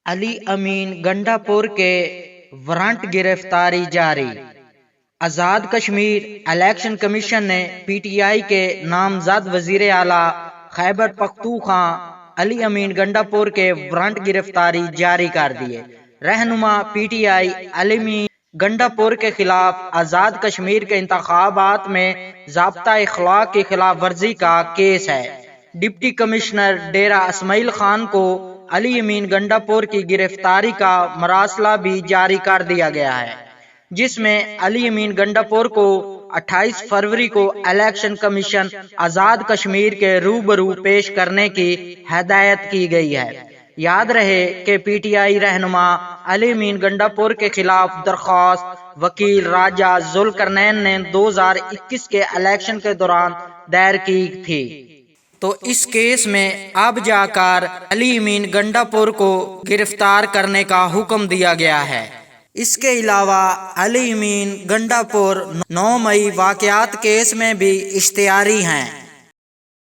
علی امین گنڈا پور کے وارنٹ گرفتاری جاری۔ آزاد کشمیر الیکشن کمیشن نے پی ٹی آئی کے نامزد وزیر اعلیٰ خیبر پختونخوا علی امین گنڈا پور کے وارنٹ گرفتاری جاری کر دیے۔ رہنما پی ٹی آئی علی امین گنڈا پور کے خلاف آزاد کشمیر کے انتخابات میں ضابطہ اخلاق کی خلاف ورزی کا کیس ہے۔ ڈپٹی کمشنر ڈیرہ اسماعیل خان کو علی امین گنڈا پور کی گرفتاری کا مراسلہ بھی جاری کر دیا گیا ہے، جس میں علی امین گنڈا پور کو 28 فروری کو الیکشن کمیشن آزاد کشمیر کے روبرو پیش کرنے کی ہدایت کی گئی ہے۔ یاد رہے کہ پی ٹی آئی رہنما علی امین گنڈا پور کے خلاف درخواست وکیل راجہ ذوالقرنین نے 2021 کے الیکشن کے دوران دائر کی تھی، تو اس کیس میں اب جا کر علی امین گنڈا پور کو گرفتار کرنے کا حکم دیا گیا ہے۔ اس کے علاوہ علی امین گنڈا پور 9 مئی واقعات کیس میں بھی اشتہاری ہیں۔